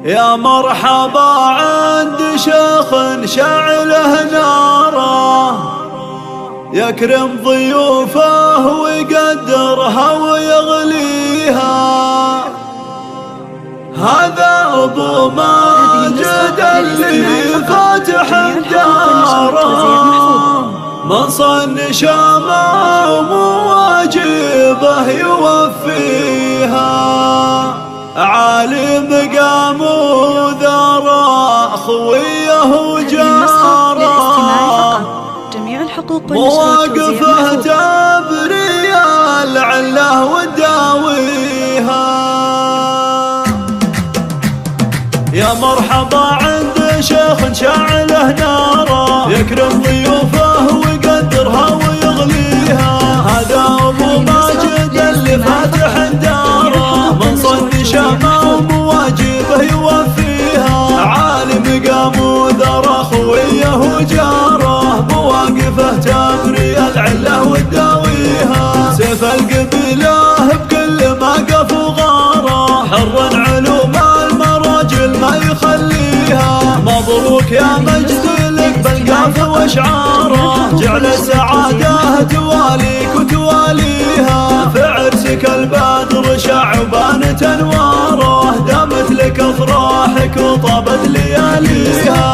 يا مرحبا عند شيخ شعله ناره، يكرم ضيوفه ويقدرها ويغليها. هذا أبو ماجد اللي فاتح داره، من صن شامه ومواجبه يوفيها. عالي مقام وذرى خويه وجاره، مواقفه تبري العله وداويها. يا مرحبا عند شيخ شعله ناره، يكرم ضيوفه ويقدرها ويغليها. هذا أبو ماجد اللي فاتح داره، من صن شامه ومواجبه يوفيها. عالي مقام وذرى خويه وجاره، مواقفه تبري العله وتداويها. سيف القبيله بكل موقف وغاره، حر علوم المراجل ما يخليها. مبروك يا مجد لك بالقاف واشعاره، جعل السعاده تواليك وتواليها. في عرسك البدر شعبان انواره، دامت لك افراحك وطابت لياليها.